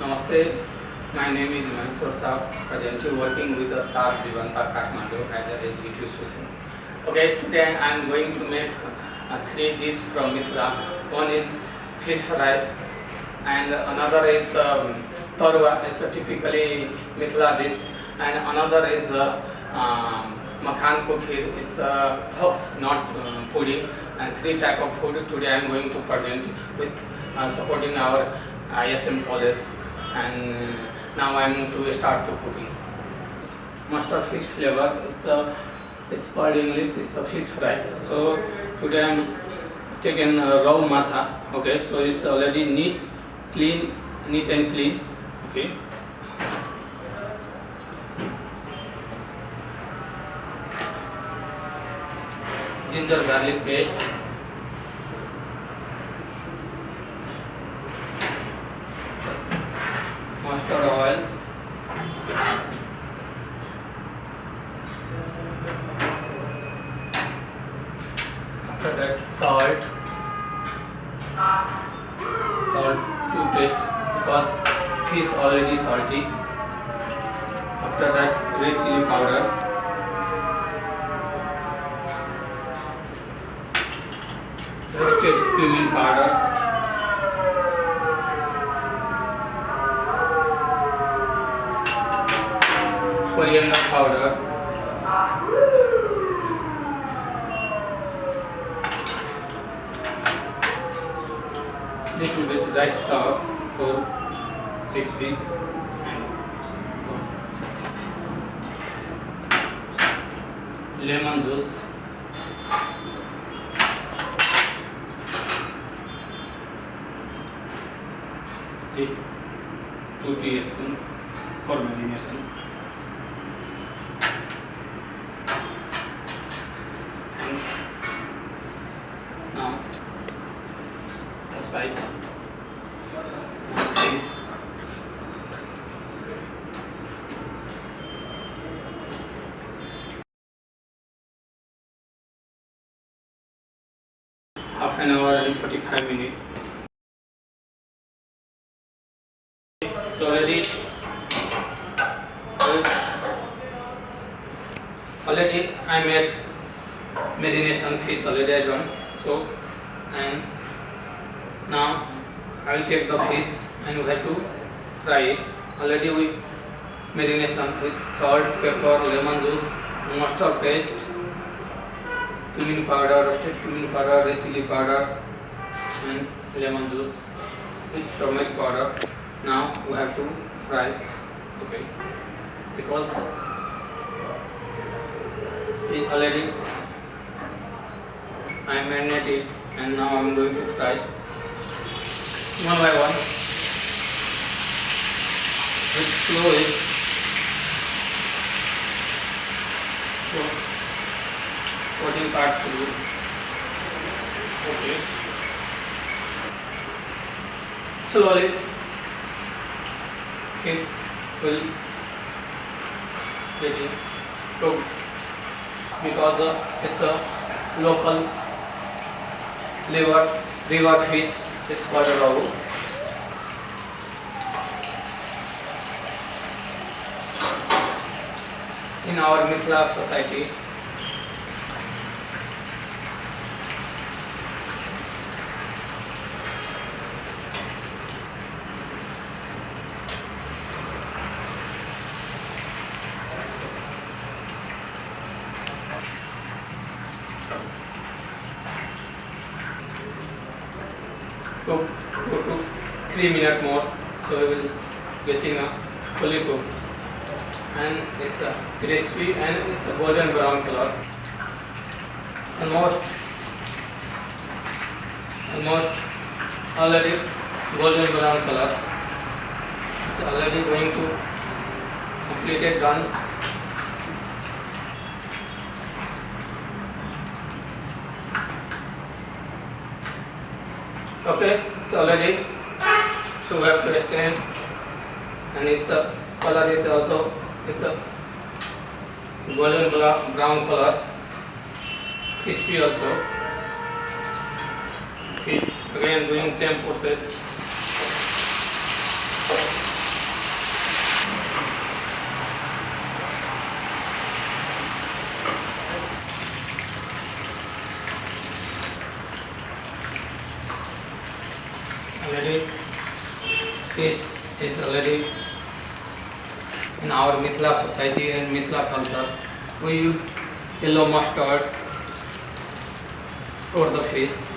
Namaste, my name is Mahesh, presently working with the Taj Vivanta Kathmandu as an executive assistant. Okay, today I am going to make three dishes from Mithila. One is fish fry and another is tarwa, it's a typically Mithila dish, and another is makhan ko kheer, it's a hugs, not pudding, and three type of food today I am going to present with supporting our ISM college. And now I am to start to cooking. Mustard fish flavor. It's called English. It's a fish fry. So today I am taking raw masa. Okay. So it's already neat and clean. Okay. Ginger garlic paste. Mustard oil, after that salt to taste because fish already salty. After that red chili powder, roasted cumin powder, coriander powder, little bit rice flour for crispy, and lemon juice, at least 2 teaspoons for marination. Now the spice and fish. Half an hour and 45 minutes. So already I made marination fish already I done. So and now I will take the fish and we have to fry it. Already we marination with salt, pepper, lemon juice, mustard paste, cumin powder, roasted cumin powder, red chili powder, and lemon juice with turmeric powder. Now we have to fry. Okay, because see already I marinated and now I am going to fry one by one with slow heat. So 14 parts to do. Okay. Slowly fish will getting cooked because it's a local river fish. It's called Rahu. In our Mithila society, cook 2 to 3 minutes more, so we will getting a fully cooked, and it's a crispy and it's a golden brown color, almost already golden brown color. It's already going to completed done. Okay, it's already, so we have to extend, and its color is also, it's a golden brown color, crispy also. Fish again doing same process. is already in our Mithila society and Mithila culture. We use yellow mustard for the fish.